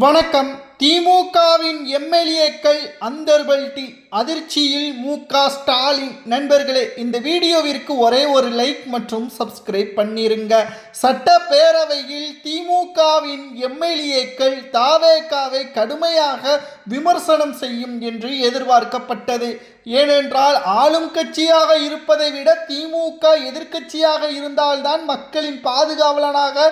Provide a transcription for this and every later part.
வணக்கம். திமுகவின் எம்எல்ஏக்கள் அந்தர்பல்டி அதிர்ச்சியில் ஸ்டாலின். நண்பர்களே, இந்த வீடியோவிற்கு ஒரே ஒரு லைக் மற்றும் சப்ஸ்கிரைப் பண்ணிருங்க. சட்டப்பேரவையில் திமுகவின் எம்எல்ஏக்கள் தாவேகாவை கடுமையாக விமர்சனம் செய்யும் என்று எதிர்பார்க்கப்பட்டது. ஏனென்றால் ஆளும் கட்சியாக இருப்பதை விட திமுக எதிர்க்கட்சியாக இருந்தால்தான் மக்களின் பாதுகாவலனாக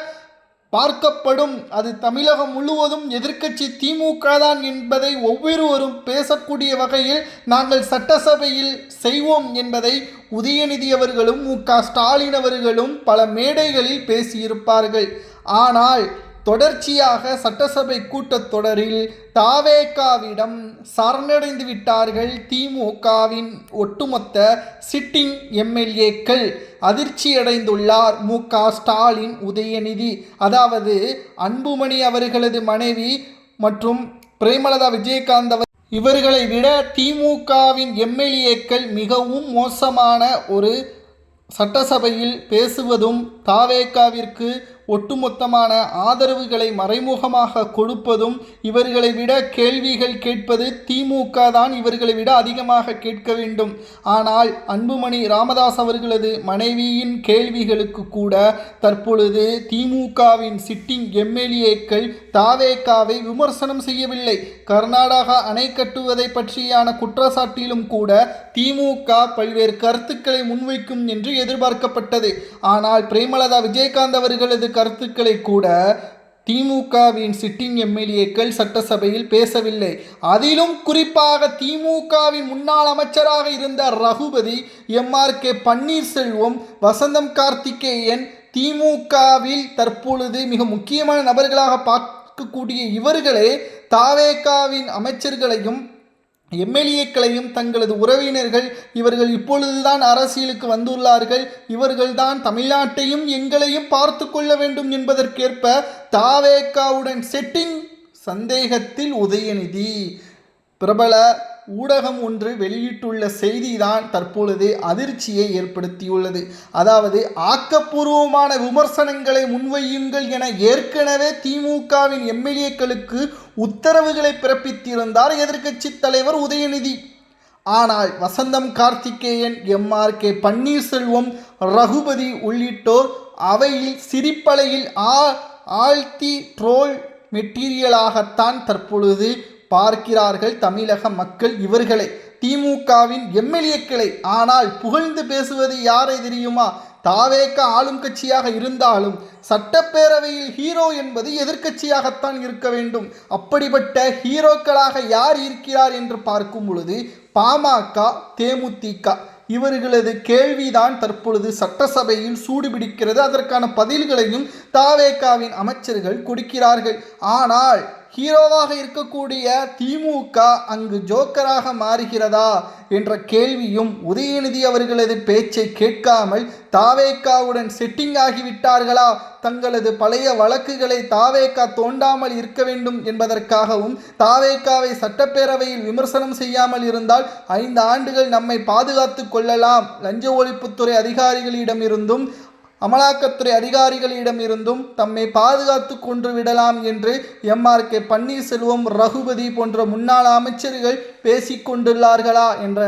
பார்க்கப்படும். அது தமிழகம் முழுவதும் எதிர்க்கட்சி திமுக தான் என்பதை ஒவ்வொருவரும் பேசக்கூடிய வகையில் நாங்கள் சட்டசபையில் செய்வோம் என்பதை உதயநிதி அவர்களும் ஸ்டாலின் அவர்களும் பல மேடைகளில் பேசியிருப்பார்கள். ஆனால் தொடர்ச்சியாக சட்டசபை கூட்டத்தொடரில் தாவேகாவிடம் சரணடைந்து விட்டார்கள் திமுகவின் ஒட்டுமொத்த சிட்டிங் எம்எல்ஏக்கள். அதிர்ச்சியடைந்துள்ளார் ஸ்டாலின், உதயநிதி. அதாவது அன்புமணி அவர்களது மனைவி மற்றும் பிரேமலதா விஜயகாந்த் இவர்களை விட திமுகவின் எம்எல்ஏக்கள் மிகவும் மோசமான ஒரு சட்டசபையில் பேசுவதும் தாவேகாவிற்கு ஒட்டுமொத்தமான ஆதரவுகளை மறைமுகமாக கொடுப்பதும், இவர்களை விட கேள்விகள் கேட்பது திமுக தான் இவர்களை விட அதிகமாக கேட்க வேண்டும். ஆனால் அன்புமணி ராமதாஸ் அவர்களது மனைவியின் கேள்விகளுக்கு கூட தற்பொழுது திமுகவின் சிட்டிங் எம்எல்ஏக்கள் தாவேகாவை விமர்சனம் செய்யவில்லை. கர்நாடகா அணை கட்டுவதை பற்றியான குற்றச்சாட்டிலும் கூட திமுக பல்வேறு கருத்துக்களை முன்வைக்கும் என்று எதிர்பார்க்கப்பட்டது. ஆனால் பிரேமலதா விஜயகாந்த் அவர்களது கருத்துக்களை கூட திமுகவின் சிட்டிங் எம்எல்ஏக்கள் சட்டசபையில் பேசவில்லை. அதிலும் குறிப்பாக திமுகவின் முன்னாள் அமைச்சராக இருந்த ரகுபதி, MRK பன்னீர்செல்வம், வசந்தம் கார்த்திகேயன், திமுகவில் தற்பொழுது மிக முக்கியமான நபர்களாக பார்க்கக்கூடிய இவர்களே தாவேகாவின் அமைச்சர்களையும் எம்எல்ஏக்களையும் தங்களது உறவினர்கள், இவர்கள் இப்பொழுதுதான் அரசியலுக்கு வந்துள்ளார்கள், இவர்கள்தான் தமிழ்நாட்டையும் எங்களையும் பார்த்து கொள்ள வேண்டும் என்பதற்கேற்ப தாவேகாவுடன் செட்டிங். சந்தேகத்தில் உதயநிதி. பிரபல ஊடகம் ஒன்று வெளியிட்டுள்ள செய்திதான் தற்பொழுது அதிர்ச்சியை ஏற்படுத்தியுள்ளது. அதாவது ஆக்கப்பூர்வமான விமர்சனங்களை முன்வையுங்கள் என ஏற்கனவே திமுகவின் எம்எல்ஏக்களுக்கு உத்தரவுகளை பிறப்பித்திருந்தார் எதிர்க்கட்சி தலைவர் உதயநிதி. ஆனால் வசந்தம் கார்த்திகேயன், MRK பன்னீர்செல்வம், ரகுபதி உள்ளிட்டோர் அவையில் சிரிப்பலையில் ஆழ்த்தி ட்ரோல் மெட்டீரியலாகத்தான் தற்பொழுது பார்க்கிறார்கள் தமிழக மக்கள் இவர்களை, திமுகவின் எம்எல்ஏக்களை. ஆனால் புகழ்ந்து பேசுவது யாரை தெரியுமா? தாவேகா ஆளும் கட்சியாக இருந்தாலும் சட்டப்பேரவையில் ஹீரோ என்பது எதிர்க்கட்சியாகத்தான் இருக்க வேண்டும். அப்படிப்பட்ட ஹீரோக்களாக யார் இருக்கிறார் என்று பார்க்கும் பொழுது பாமக, தேமுதிக இவர்களது கேள்விதான் தற்பொழுது சட்டசபையில் சூடுபிடிக்கிறது. அதற்கான பதில்களையும் தாவேகாவின் அமைச்சர்கள் கொடுக்கிறார்கள். ஆனால் ஹீரோவாக இருக்கக்கூடிய திமுக அங்கு ஜோக்கராக மாறுகிறதா என்ற கேள்வியும், உதயநிதி அவர்களது பேச்சை கேட்காமல் தாவேகாவுடன் செட்டிங் ஆகிவிட்டார்களா, தங்களது பழைய வழக்குகளை தாவேகா தோண்டாமல் இருக்க வேண்டும் என்பதற்காகவும் தாவேகாவை சட்டப்பேரவையில் விமர்சனம் செய்யாமல் இருந்தால் 5 ஆண்டுகள் நம்மை பாதுகாத்து கொள்ளலாம், லஞ்ச ஒழிப்புத்துறை அதிகாரிகளிடமிருந்தும் அமலாக்கத்துறை அதிகாரிகளிடமிருந்தும் தம்மை பாதுகாத்து கொண்டு விடலாம் என்று MRK பன்னீர்செல்வம், ரகுபதி போன்ற முன்னாள் அமைச்சர்கள் பேசிக்கொண்டுள்ளார்களா என்ற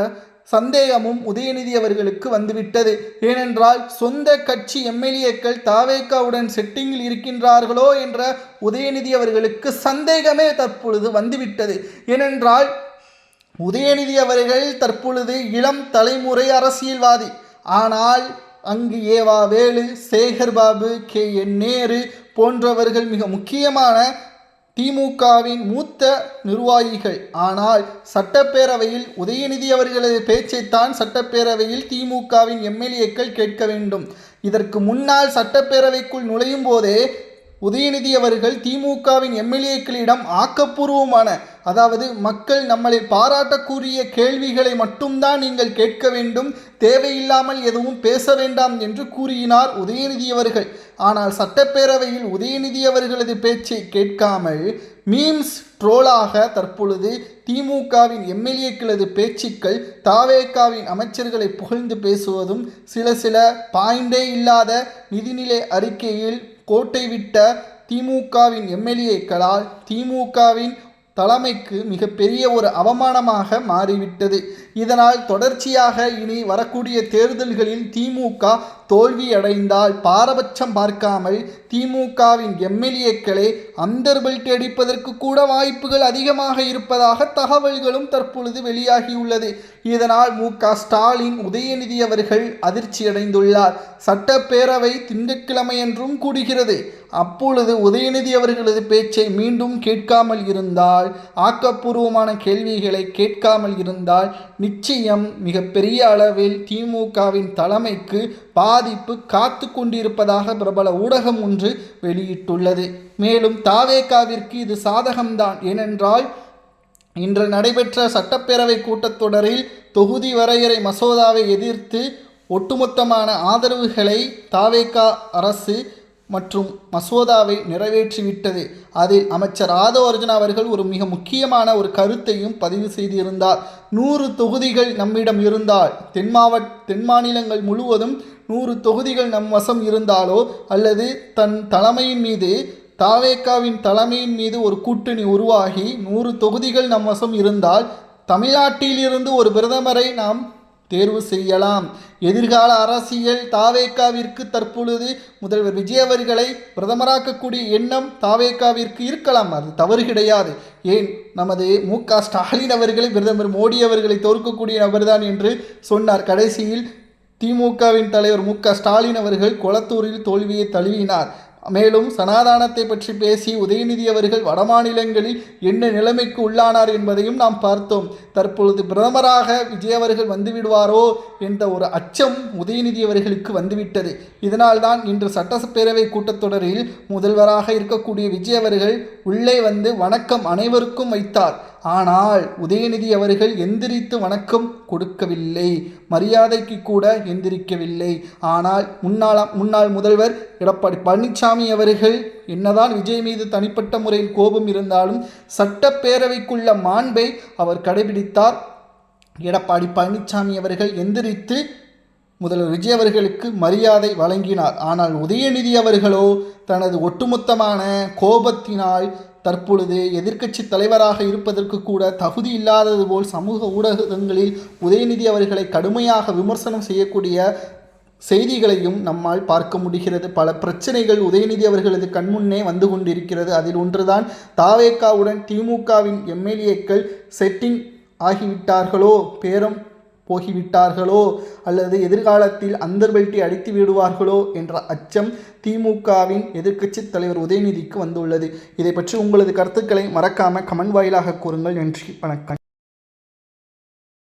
சந்தேகமும் உதயநிதி அவர்களுக்கு வந்துவிட்டது. ஏனென்றால் சொந்த கட்சி எம்எல்ஏக்கள் தாவேகாவுடன் செட்டிங்கில் இருக்கின்றார்களோ என்ற உதயநிதி அவர்களுக்கு சந்தேகமே தற்பொழுது வந்துவிட்டது. ஏனென்றால் உதயநிதி அவர்கள் தற்பொழுது இளம் தலைமுறை அரசியல்வாதி. ஆனால் அங்கு ஏவா வேலு, சேகர் பாபு, KN நேரு போன்றவர்கள் மிக முக்கியமான திமுகவின் மூத்த நிர்வாகிகள். ஆனால் சட்டப்பேரவையில் உதயநிதி அவர்களது பேச்சைத்தான் சட்டப்பேரவையில் திமுகவின் எம்எல்ஏக்கள் கேட்க வேண்டும். இதற்கு முன்னால் சட்டப்பேரவைக்குள் நுழையும் போதே உதயநிதி அவர்கள் திமுகவின் எம்எல்ஏக்களிடம் ஆக்கப்பூர்வமான, அதாவது மக்கள் நம்மளை பாராட்டக்கூடிய கேள்விகளை மட்டும்தான் நீங்கள் கேட்க வேண்டும், தேவையில்லாமல் எதுவும் பேச வேண்டாம் என்று கூறினார் உதயநிதி அவர்கள். ஆனால் சட்டப்பேரவையில் உதயநிதி அவர்களது பேச்சை கேட்காமல் மீம்ஸ் ட்ரோலாக தற்பொழுது திமுகவின் எம்எல்ஏக்களது பேச்சுக்கள் தாவேகாவின் அமைச்சர்களை புகழ்ந்து பேசுவதும், சில பாயிண்டே இல்லாத நிதிநிலை அறிக்கையில் கோட்டை விட்ட திமுகவின் எம்எல்ஏக்களால் திமுகவின் தலைமைக்கு மிகப்பெரிய ஒரு அவமானமாக மாறிவிட்டது. இதனால் தொடர்ச்சியாக இனி வரக்கூடிய தேர்தல்களில் திமுக தோல்வியடைந்தால் பாரபட்சம் பார்க்காமல் திமுகவின் எம்எல்ஏக்களே அந்தர்பெல்ட் அடிப்பதற்கு கூட வாய்ப்புகள் அதிகமாக இருப்பதாக தகவல்களும் தற்பொழுது வெளியாகியுள்ளது. இதனால் மு.க.ஸ்டாலின் உதயநிதி அவர்கள் அதிர்ச்சியடைந்துள்ளார். சட்டப்பேரவை திங்கட்கிழமையன்றும் கூடுகிறது. அப்பொழுது உதயநிதி அவர்களது பேச்சை மீண்டும் கேட்காமல் இருந்தால், ஆக்கப்பூர்வமான கேள்விகளை கேட்காமல் இருந்தால் நிச்சயம் மிகப்பெரிய அளவில் திமுகவின் தலைமைக்கு பாதிப்பு காத்து கொண்டிருப்பதாக பிரபல ஊடகம் ஒன்று வெளியிட்டுள்ளது. மேலும் தாவேகாவிற்கு இது சாதகம்தான். ஏனென்றால் இன்று நடைபெற்ற சட்டப்பேரவை கூட்டத்தொடரில் தொகுதி வரையறை மசோதாவை எதிர்த்து ஒட்டுமொத்தமான ஆதரவுகளை தாவேகா அரசு மற்றும் மசோதாவை நிறைவேற்றிவிட்டது. அதில் அமைச்சர் ஆதவ் அர்ஜுனா அவர்கள் ஒரு மிக முக்கியமான ஒரு கருத்தையும் பதிவு செய்திருந்தார். 100 தொகுதிகள் நம்மிடம் இருந்தால், தென் மாநிலங்கள் முழுவதும் 100 தொகுதிகள் நம் வசம் இருந்தாலோ அல்லது தன் தலைமையின் மீது தாவேகாவின் தலைமையின் மீது ஒரு கூட்டணி உருவாகி 100 தொகுதிகள் நம் வசம் இருந்தால் தமிழ்நாட்டிலிருந்து ஒரு பிரதமரை நாம் தேர்வு செய்யலாம். எதிர்கால அரசியல் தாவேகாவிற்கு தற்பொழுது முதல்வர் விஜய் அவர்களை பிரதமராக்கக்கூடிய எண்ணம் தாவேகாவிற்கு இருக்கலாம். அது தவறு கிடையாது. ஏன் நமது மு.க.ஸ்டாலின் அவர்களை பிரதமர் மோடி அவர்களை தோற்கக்கூடிய நபர்தான் என்று சொன்னார். கடைசியில் திமுகவின் தலைவர் மு.க.ஸ்டாலின் அவர்கள் கொளத்தூரில் தோல்வியை தழுவினார். மேலும் சனாதானத்தை பற்றி பேசி உதயநிதி அவர்கள் வடமாநிலங்களில் என்ன நிலைமைக்கு உள்ளானார் என்பதையும் நாம் பார்த்தோம். தற்பொழுது பிரதமராக விஜய் அவர்கள் வந்துவிடுவாரோ என்ற ஒரு அச்சம் உதயநிதி அவர்களுக்கு வந்துவிட்டது. இதனால்தான் இன்று சட்டப்பேரவை கூட்டத்தொடரில் முதல்வராக இருக்கக்கூடிய விஜய் அவர்கள் உள்ளே வந்து வணக்கம் அனைவருக்கும் வைத்தார். ஆனால் உதயநிதி அவர்கள் எந்திரித்து வணக்கம் கொடுக்கவில்லை, மரியாதைக்கு கூட எந்திரிக்கவில்லை. ஆனால் முன்னாள் முதல்வர் எடப்பாடி பழனிசாமி அவர்கள் என்னதான் விஜய் மீது தனிப்பட்ட முறையில் கோபம் இருந்தாலும் சட்டப்பேரவைக்குள்ள மாண்பை அவர் கடைபிடித்தார். எடப்பாடி பழனிசாமி அவர்கள் எந்திரித்து முதல்வர் விஜய் அவர்களுக்கு மரியாதை வழங்கினார். ஆனால் உதயநிதி அவர்களோ தனது ஒட்டுமொத்தமான கோபத்தினால் தற்பொழுது எதிர்க்கட்சி தலைவராக இருப்பதற்கு கூட தகுதி இல்லாதது போல் சமூக ஊடகங்களில் உதயநிதி அவர்களை கடுமையாக விமர்சனம் செய்யக்கூடிய செய்திகளையும் நம்மால் பார்க்க முடிகிறது. பல பிரச்சனைகள் உதயநிதி அவர்களது கண்முன்னே வந்து கொண்டிருக்கிறது. அதில் ஒன்றுதான் தாவேகாவுடன் திமுகவின் எம்எல்ஏக்கள் செட்டிங் ஆகிவிட்டார்களோ, பேரம் போகிவிட்டார்களோ, அல்லது எதிர்காலத்தில் அந்தர்பெல்ட்டி அடித்து விடுவார்களோ என்ற அச்சம் திமுகவின் எதிர்க்கட்சி தலைவர் உதயநிதிக்கு வந்துள்ளது. இதை பற்றி உங்களது கருத்துக்களை மறக்காமல் கமெண்ட் வாயிலாக கூறுங்கள். நன்றி, வணக்கம்.